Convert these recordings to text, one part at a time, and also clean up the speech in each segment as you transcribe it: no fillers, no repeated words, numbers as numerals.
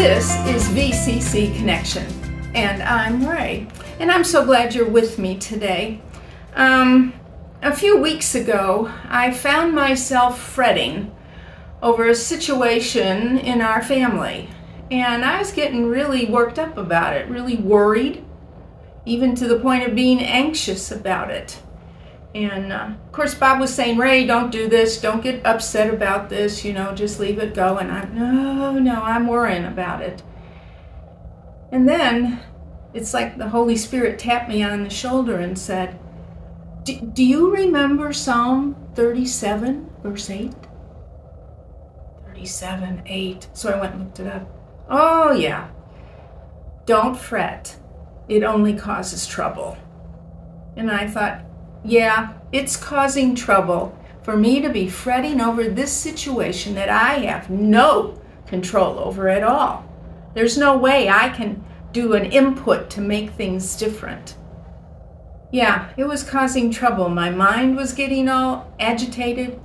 This is VCC Connection, and I'm Ray, and I'm so glad you're with me today. A few weeks ago, I found myself fretting over a situation in our family, and I was getting really worked up about it, really worried, even to the point of being anxious about it. And of course, Bob was saying, Ray, don't do this, don't get upset about this, just leave it go. And I'm worrying about it. And then it's like the Holy Spirit tapped me on the shoulder and said, do you remember Psalm 37, verse 8? 37, 8. So I went and looked it up. Oh, yeah. Don't fret. It only causes trouble. And I thought, yeah, it's causing trouble for me to be fretting over this situation that I have no control over at all. There's no way I can do an input to make things different. Yeah, it was causing trouble. My mind was getting all agitated.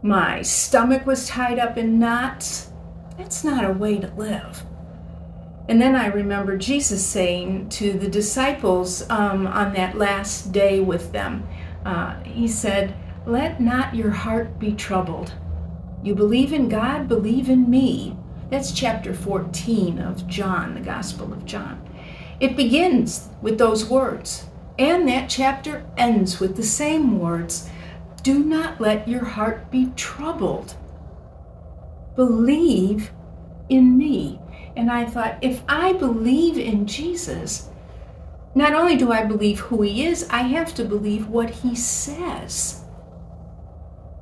My stomach was tied up in knots. That's not a way to live. And then I remember Jesus saying to the disciples on that last day with them, he said, let not your heart be troubled. You believe in God, believe in me. That's chapter 14 of John, the Gospel of John. It begins with those words, and that chapter ends with the same words. Do not let your heart be troubled. Believe in me. And I thought, if I believe in Jesus, not only do I believe who he is, I have to believe what he says.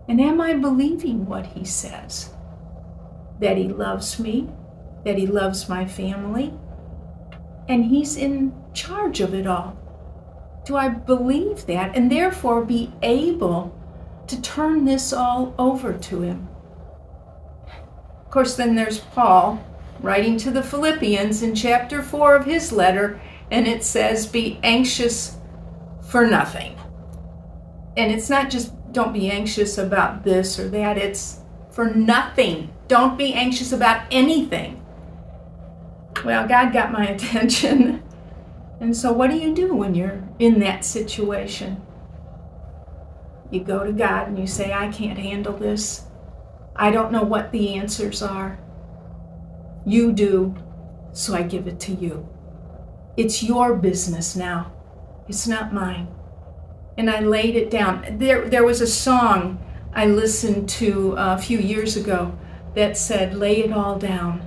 And am I believing what he says? That he loves me, that he loves my family, and he's in charge of it all. Do I believe that and therefore be able to turn this all over to him? Of course, then there's Paul, writing to the Philippians in chapter 4 of his letter, and it says, be anxious for nothing. And it's not just don't be anxious about this or that, it's for nothing. Don't be anxious about anything. Well, God got my attention. And so what do you do when you're in that situation? You go to God and you say, I can't handle this. I don't know what the answers are. You do, so I give it to you. It's your business now. It's not mine. And I laid it down. There was a song I listened to a few years ago that said, lay it all down.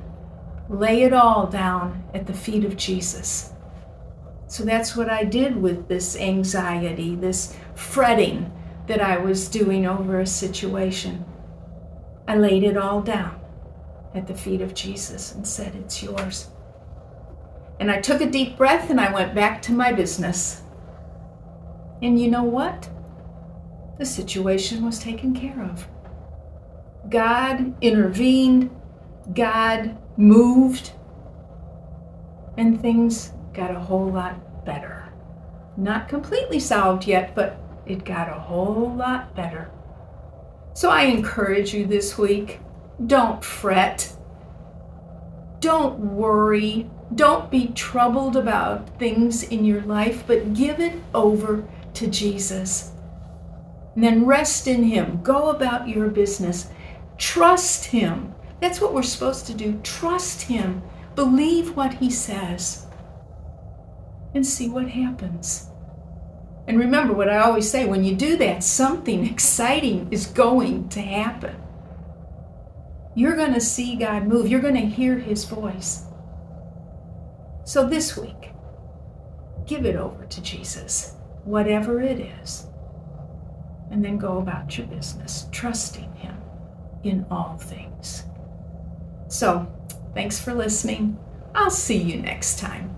Lay it all down at the feet of Jesus. So that's what I did with this anxiety, this fretting that I was doing over a situation. I laid it all down at the feet of Jesus and said, it's yours. And I took a deep breath and I went back to my business. And you know what? The situation was taken care of. God intervened, God moved, and things got a whole lot better. Not completely solved yet, but it got a whole lot better. So I encourage you this week, don't fret, don't worry, don't be troubled about things in your life, but give it over to Jesus. And then rest in him. Go about your business. Trust him. That's what we're supposed to do. Trust him. Believe what he says. And see what happens. And remember what I always say, when you do that, something exciting is going to happen. You're going to see God move. You're going to hear his voice. So this week, give it over to Jesus, whatever it is, and then go about your business, trusting him in all things. So, thanks for listening. I'll see you next time.